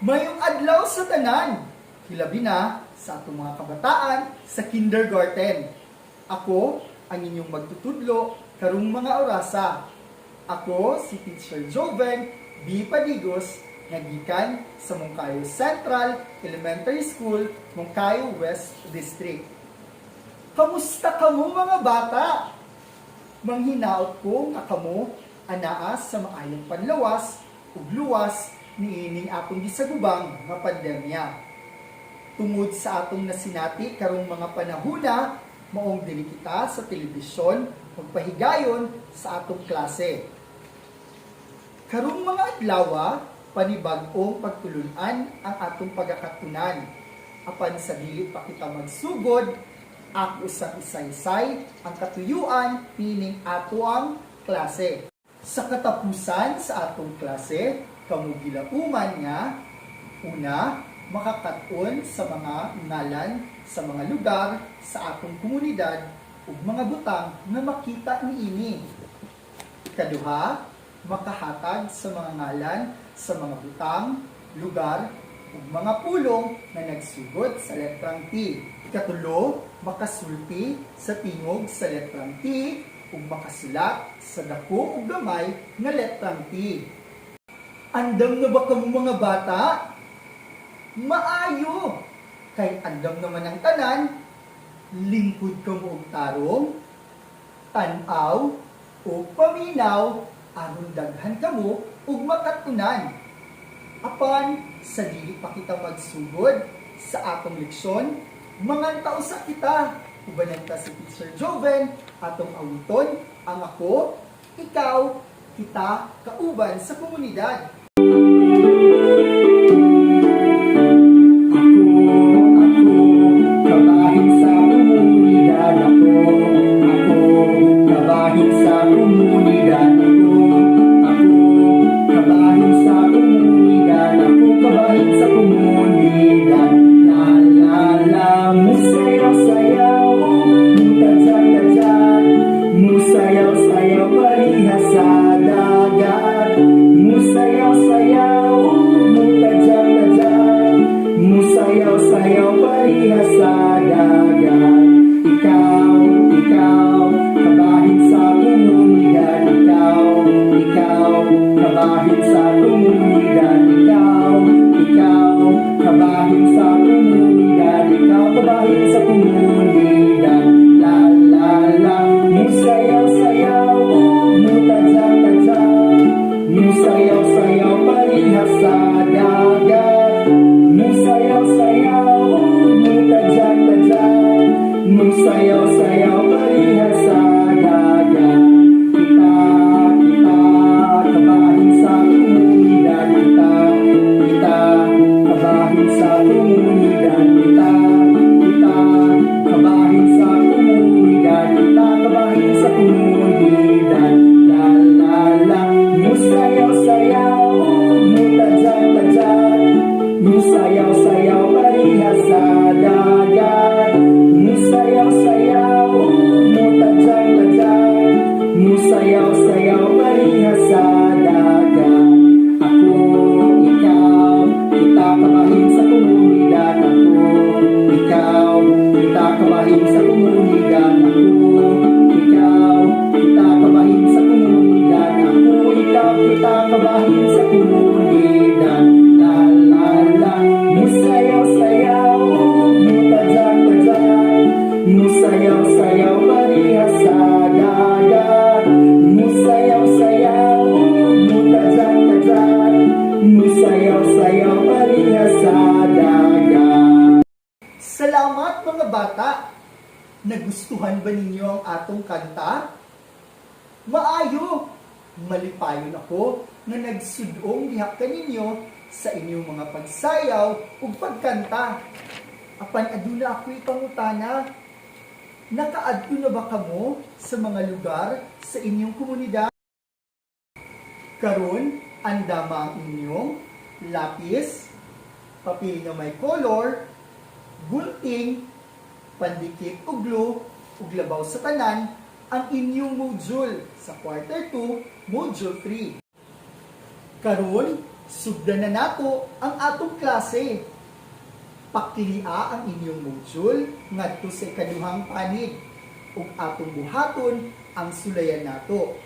Mayong adlaw sa tanan, hilabi na sa atong mga kabataan sa kindergarten. Ako ang inyong magtutudlo karong mga orasa. Ako si Teacher Joven B. Padigos, nagikan sa Moncayo Central Elementary School, Moncayo West District. Kamusta kamo mga bata? Manghinaot ko nga kamo anaas sa maayong panlawas ug luwas niining atong gisagubang nga pandemya. Tungod sa atong nasinati karong mga panahuna, maong dili kita sa telebisyon magpahigayon sa atong klase. Karong mga adlaw, panibag-ong pagtulunan ang atong pagkakatunan. Apan sa dili pa kita magsugod, ako sa isaysay ang katuyuan pining ato ang klase. Sa katapusan sa atong klase, kamo gilauman nga una, makakaton sa mga ngalan sa mga lugar sa atong komunidad ug mga butang nga makita niini. Ikaduha, makahatag sa mga ngalan sa mga butang, lugar ug mga pulong na nagsugod sa letrang T. Ikatulo, makasulti sa tingog sa letrang T ug makasulat sa dako ug gamay nga letrang T. Andam na ba kamo mga bata? Maayo! Kay andam naman ang tanan, lingkod kamo og tarong, tanaw o paminaw, aron daghan kamo ug makatunan. Apan, sa dili pa kita magsugod sa atong leksyon, manganta usa kita. Ubanan ta si Teacher Joven, atong awiton, ang ako, ikaw, kita, kauban sa komunidad. Salamat mga bata! Nagustuhan ba ninyo ang atong kanta? Maayo! Malipayon ako na nagsudong diha kaninyo sa inyong mga pagsayaw ug pagkanta. Apan aduna ako ipangutana, nakaadto na ba kamo sa mga lugar sa inyong komunidad? Karon, andama ang inyong lapis, papel na may color, gunting, pandikit o glue, ug labaw sa tanan, ang inyong module sa quarter 2, module 3. Karon, Sugdan na nato ang atong klase. Paklia ang inyong module ngadto sa ikaduhang panig ug atong buhaton ang sulayan nato.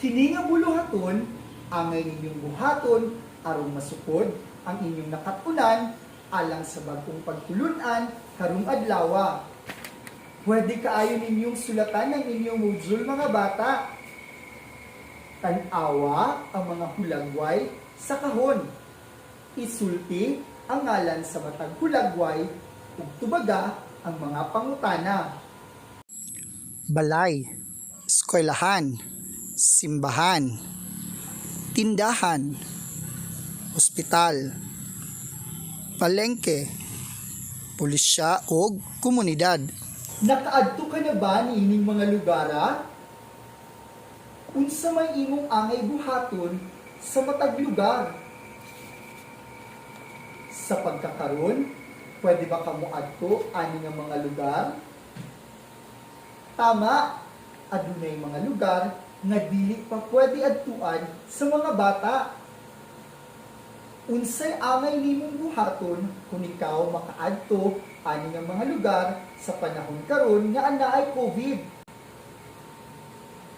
Kini nga buluhaton angay ninyong buhaton aron masukod ang inyong nakatunan alang sa bagong pagtulunan karong adlaw. Pwede kaayo ninyong sulatan ang inyong module mga bata. Tan-awa ang mga hulagway sa kahon. Isulti ang ngalan sa matag hulagway ug tubaga ang mga pangutana. Balay, eskwelahan, simbahan, tindahan, ospital, palengke, pulisya o komunidad. Nakaadto ka na ba niining mga lugara? Unsa may imong angay buhaton sa matag lugar? Sa pagkakaroon, pwede ba kamo adto ani nga mga lugar? Tama, adunay mga lugar nga dili pa pwede adtuan sa mga bata. Unsay angay nimong buhaton kung ikaw makaadto ani nga mga lugar sa panahon karon nga anaay COVID?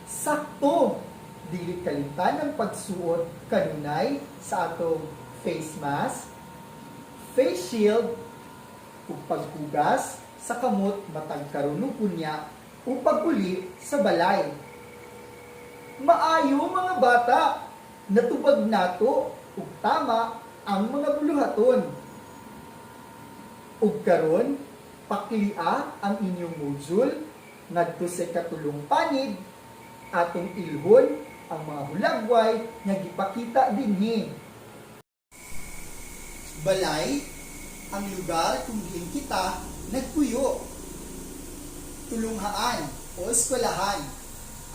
Sakto, dili kalimtan ang pagsuot kanunay sa atong face mask, face shield, ug paghugas sa kamot matag karon ug kunya o paguli sa balay. Maayo mga bata, natubag nato ug tama ang mga buluhaton. Ug karon, paklia ang inyong module ngadto sa katulong panig atong ilhon ang mga hulagway nga gipakita dinhi. Balay, ang lugar kung diin kita nagpuyo. Tulunghaan o eskwelahan,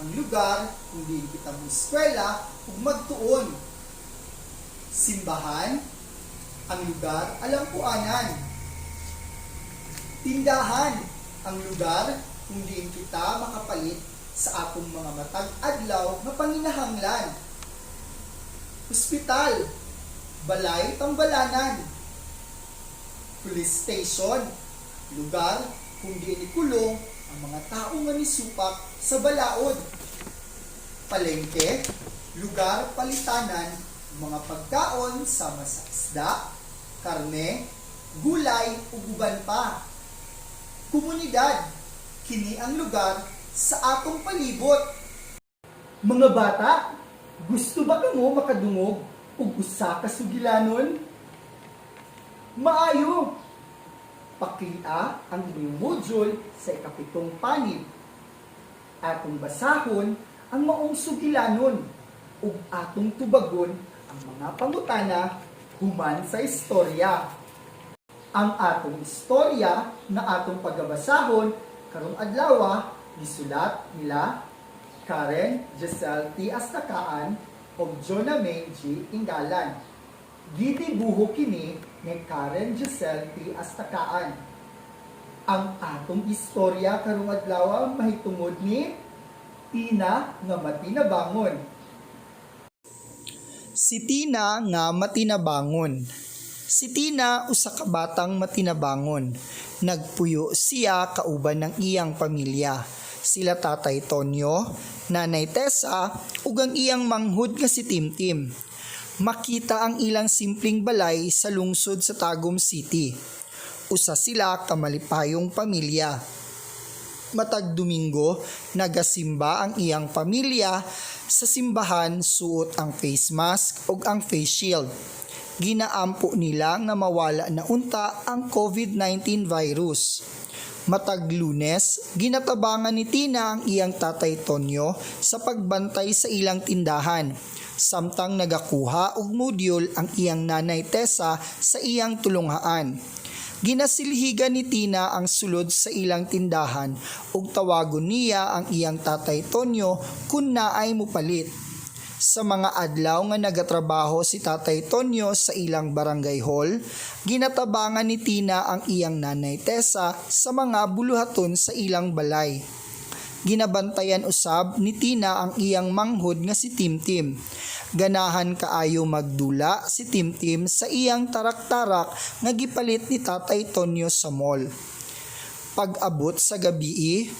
ang lugar kung diin kita mo-eskwela ug magtuon. Simbahan, ang lugar alang puanan. Tindahan, ang lugar kung diin kita makapalit sa atong mga matag adlaw nga panginahanglan. Ospital, balay tambalanan. Police station, lugar kung diin ikulong ang mga tao nga nisupak sa balaod. Palengke, lugar palitanan mga pagkaon sama sa isda, karne, gulay ug uban pa. Komunidad, kini ang lugar sa atong palibot. Mga bata, gusto ba kamo makadungog ug usa ka sugilanon? Maayo! Paklia ang inyong module sa ikapitong panig. Atong basahon ang maong sugilanon ug atong tubagon ang mga pangutana human sa istorya. Ang atong istorya na atong pagabasahon karong adlaw gisulat nila Karen Giselle T. Astakaan o Jonah May G. Ingalan. Gidibuho kini ni Karen Giselle T. Astakaan. Ang atong istorya karong adlaw mahitungod ni Tina nga matinabangon. Si Tina nga matinabangon. Si Tina usa ka batang matinabangon. Nagpuyo siya kauban ng iyang pamilya. Sila Tatay Tonyo, Nanay Tessa, ug ang iyang manghud nga si Timtim. Makita ang ilang simpleng balay sa lungsod sa Tagum City. Usa sila ka malipayong pamilya. Matag Domingo, nagasimba ang iyang pamilya sa simbahan suot ang face mask ug ang face shield. Ginaampo nila nga mawala na unta ang COVID-19 virus. Matag Lunes, ginatabangan ni Tina ang iyang Tatay Tonyo sa pagbantay sa ilang tindahan. Samtang nagakuha og module ang iyang Nanay Tessa sa iyang tulunghaan. Ginasilhigan ni Tina ang sulod sa ilang tindahan ug tawagon niya ang iyang Tatay Tonyo kung naay mupalit. Sa mga adlaw nga nagatrabaho si Tatay Tonyo sa ilang barangay hall, ginatabangan ni Tina ang iyang Nanay Tessa sa mga buluhaton sa ilang balay. Ginabantayan usab ni Tina ang iyang manghod nga si Timtim. Ganahan kaayo magdula si Timtim sa iyang tarak-tarak nga gipalit ni Tatay Tonyo sa mall. Pag-abot sa gabii,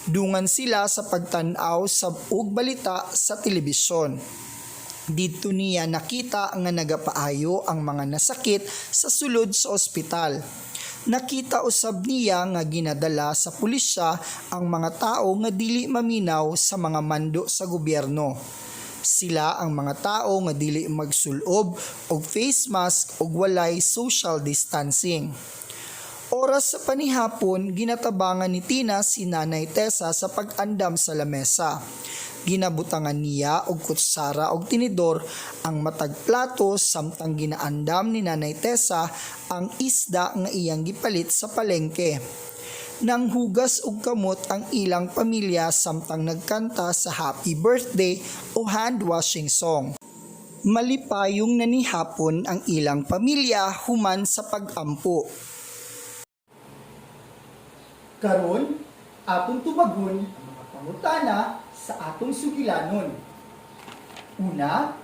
dungan sila sa pagtan-aw sa ug balita sa telebisyon. Dito niya nakita nga nagapaayo ang mga nasakit sa sulod sa ospital. Nakita usab niya nga ginadala sa pulisya ang mga tao nga dili maminaw sa mga mando sa gobyerno. Sila ang mga tao nga dili magsulob og face mask ug walay social distancing. Oras sa panihapon, ginatabangan ni Tina si Nanay Tessa sa pag-andam sa lamesa. Ginabutangan niya og kutsara og tinidor ang matag plato samtang ginaandam ni Nanay Tessa ang isda nga iyang gipalit sa palengke. Nang hugas og kamot ang ilang pamilya samtang nagkanta sa happy birthday o hand washing song. Malipayong nanihapon ang ilang pamilya human sa pag-ampo. Karon, atong tumagon ang mga pangutana sa atong sugilanon. Una,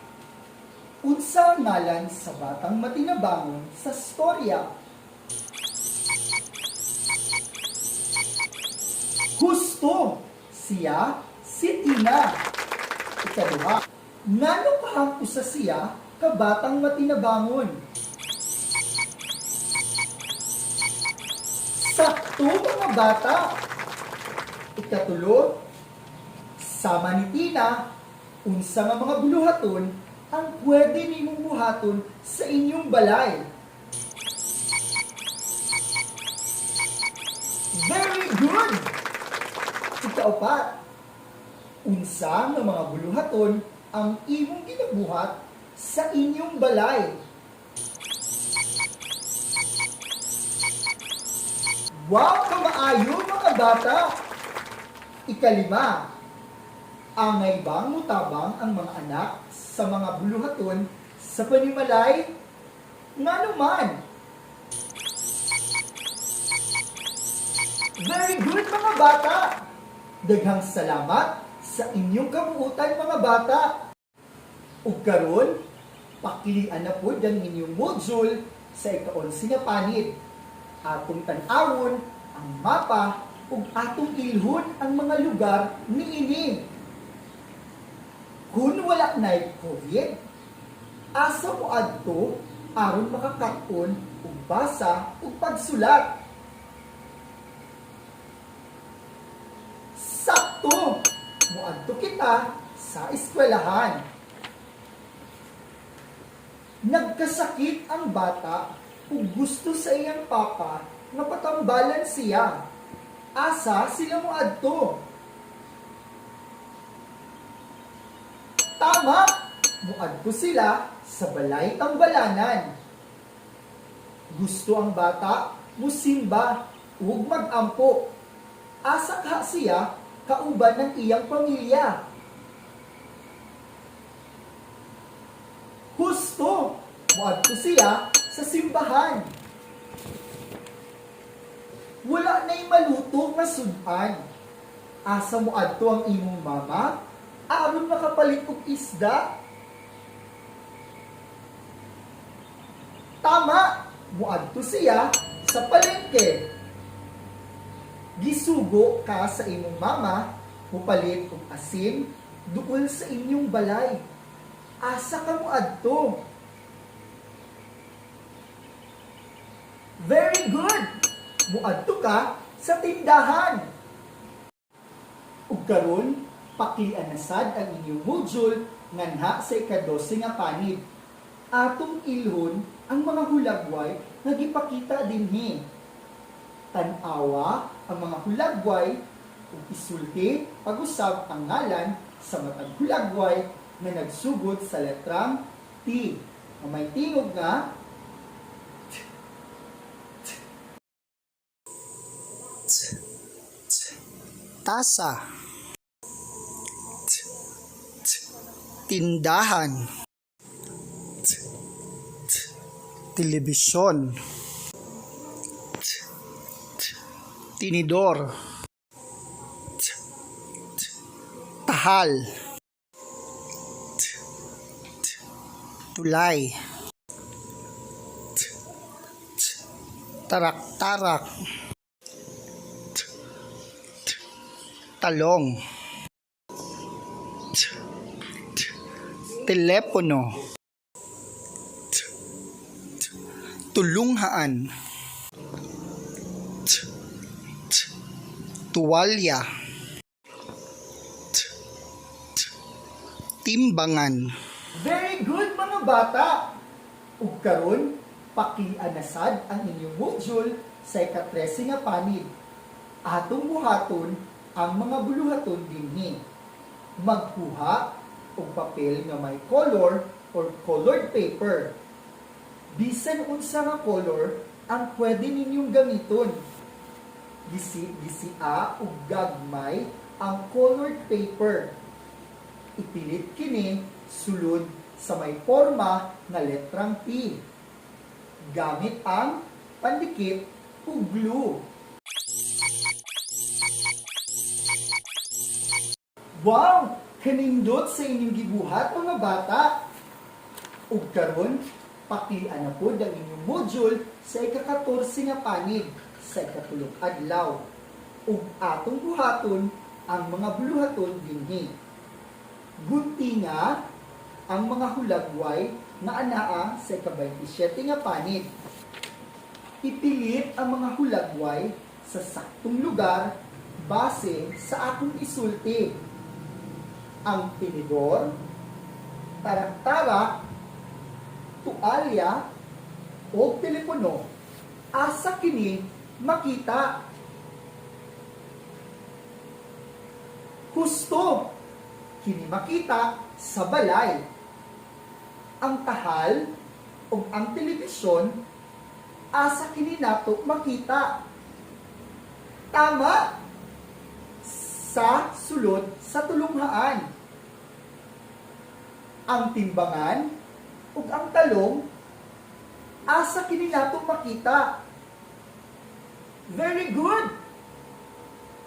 unsa ang ngalan sa batang matinabangon sa storya? Husto! Siya si Tina. Ikaduha, ngano kahang usa siya ka batang matinabangon? Sakto mga bata. Ikatulo, sama ni Tina, unsa nga mga buluhaton ang pwede nimong buhaton sa inyong balay. Very good! Ikaapat, unsa nga mga buluhaton ang imong ginabuhat sa inyong balay. Wow, kamaayo mga bata! Ikalima, angay bang mutabang ang mga anak sa mga buluhaton sa panimalay? Nga naman! Very good mga bata! Daghang salamat sa inyong kabuutan mga bata! Ug karon, pakilian na po ang inyong module sa ika-11 nga panid. Atong tan-awon ang mapa ug atong ilhon ang mga lugar niini. Kung wala na'y COVID, asa mo adto aron makakaon ug basa ug pagsulat. Sakto! Muadto kita sa eskwelahan. Nagkasakit ang bata ug gusto sa iyang papa nga patambalan siya. Asa sila moadto? Tama! Moadto sila sa balay tambalanan. Gusto ang bata musimba ug mag-ampo. Asa ka siya kauban ng iyang pamilya. Husto! Moadto siya sa simbahan. Wala na'y maluto nga sudan. Asa mo adto ang imong mama? Aron makapalit og isda? Tama! Muadto siya sa palengke. Gisugo ka sa imong mama, mupalit og asin, duol sa inyong balay. Asa ka muadto? Very good! Muadto ka sa tindahan. Ug karon, paklian na sad ang inyong module nganha sa ika-12 nga panid. Atong ilhon ang mga hulagway nga gipakita dinhi. Tan-awa ang mga hulagway ug isulti pag-usab ang ngalan sa matag hulagway nga nagsugod sa letrang T. Na may tingog nga Tasa, tindahan, telebisyon, tinidor, tahal, tulay, tarak-tarak, talong, telepono, tulunghaan, tuwalya, timbangan. Very good mga bata! Ug karon, pakianasad ang inyong module sa ika-13 nga panid. Atong buhaton ang mga buluhaton dinhi. Magkuha og papel nga may color or colored paper. Bisan unsa nga color ang pwede ninyong gamiton. Gisia ug gagmay ang colored paper. Ipilit kini sulod sa may forma nga letrang P. Gamit ang pandikit ug glue. Wow! Kanindot sa inyong gibuhat mga bata! Ug karon, pakilian na po ang inyong module sa ika-14 nga panid sa ikatulog adlaw. Ug atong buhaton ang mga buluhaton dinhi. Guntinga ang mga hulagway nga anaa sa ika-27 nga panid. Ipilit ang mga hulagway sa saktong lugar base sa akong isulti. Ang tinidor, tarak-tarak, tualya, o telepono. Asa kini makita. Husto kini makita sa balay. Ang tahal o ang telebisyon asa kini nato makita. Tama sa sulod sa tulunghaan. Ang timbangan ug ang talong asa kini nato makita. Very good.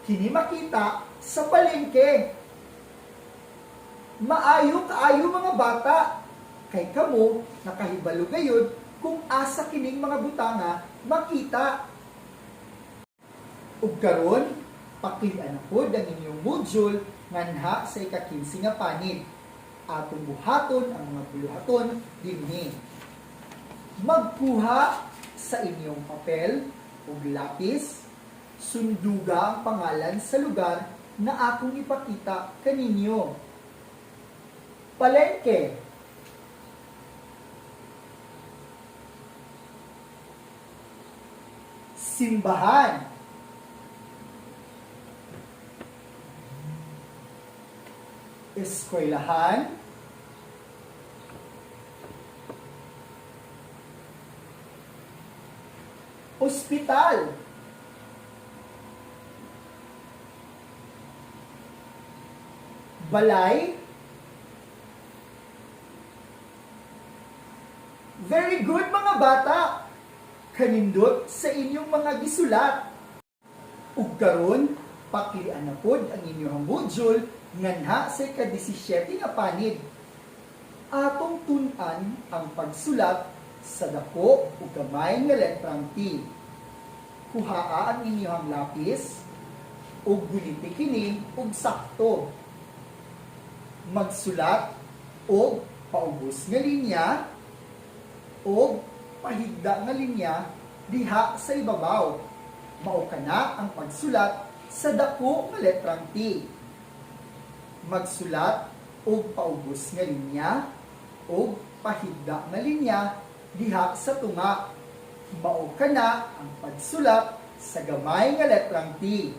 Kini makita sa palengke. Maayo kaayo mga bata. Kay kamo nakahibalo gayud kung asa kining mga butanga makita. Ug karon, pakilian na po ang inyong module nganha sa ika-15 nga panid. Atong buhaton ang mga buluhaton dinhi. Magkuha sa inyong papel ug lapis, sunduga ang pangalan sa lugar na akong ipakita kaninyo. Palengke, simbahan, eskwelahan, ospital, balay. Very good mga bata! Kanindot sa inyong mga gisulat. Ug karon, pakilian na pod ang inyong module nganha sa ika-17 nga panid. Atong tun-an ang pagsulat sa dako ug gamay nga letrang T. Kuhaa ang inyong lapis ug guliti kini ug sakto. Magsulat og paubos nga linya o pahigda nga linya diha sa ibabaw. Mao kana ang pagsulat sa dako nga letrang T. Magsulat og paubos nga linya o pahigda nga linya diha sa tunga. Mao kana ang pagsulat sa gamay nga letrang T.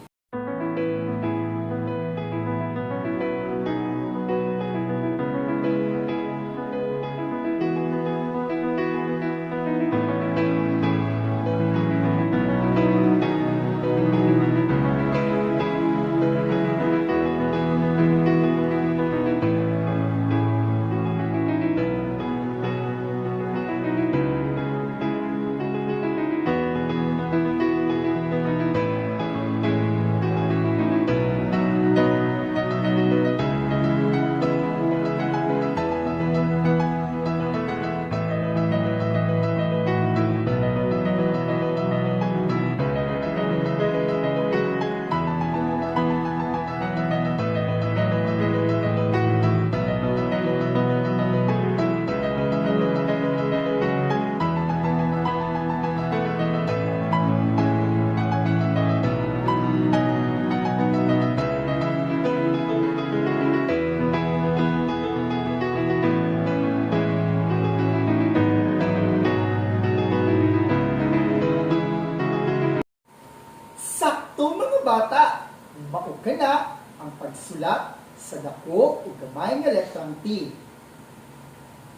kana ang pagsulat sa dako ug gamay nga letrang T.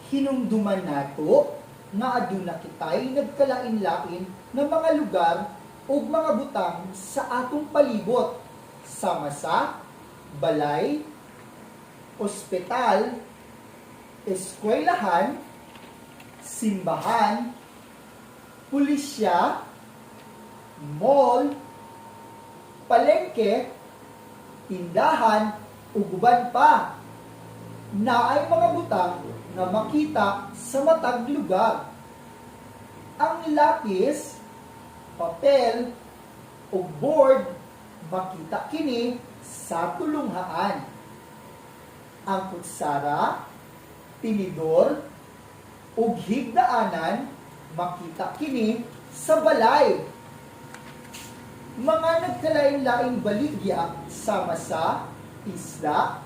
Hinumduman nato nga aduna kitay nagkalain-lain nga mga lugar ug mga butang sa atong palibot sama sa balay, ospital, eskwelahan, simbahan, pulisya, mall, palengke, tindahan, ug uban pa. Naay mga butang nga makita sa matag lugar. Ang lapis, papel, ug board makita kini sa tulunghaan. Ang kutsara, tinidor, ug higdaanan makita kini sa balay. Mga nagkalain-laing baligya sama sa isda,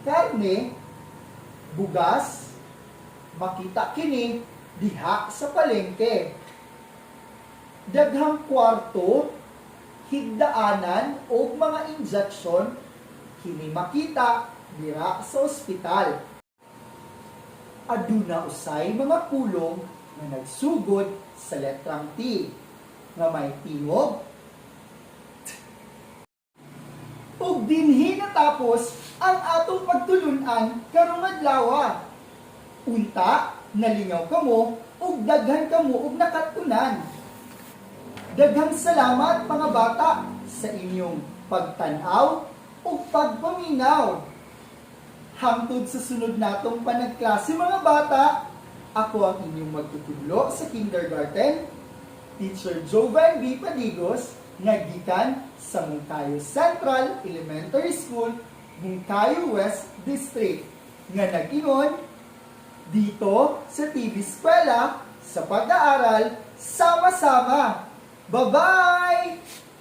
karne, bugas, makita kini diha sa palengke. Daghang kwarto, higdaanan o mga injection kini makita dira sa ospital. Aduna usay mga pulong nga nagsugod sa letrang T nga may tingog ug dinhi natapos ang atong pagtulun-an karong adlaw. Unta, nalingaw kamo ug daghan kamo ug nakatunan. Daghang salamat mga bata sa inyong pagtan-aw ug pagpaminaw. Hangtod sa sunod natong panagklase mga bata, ako ang inyong magtutudlo sa kindergarten, Teacher Jovan B. Padigos, nagikan sa Mungkayo Central Elementary School, Mungkayo West District, nga nag-ingon dito sa TV Eskwela sa pag-aaral sama-sama. Bye-bye!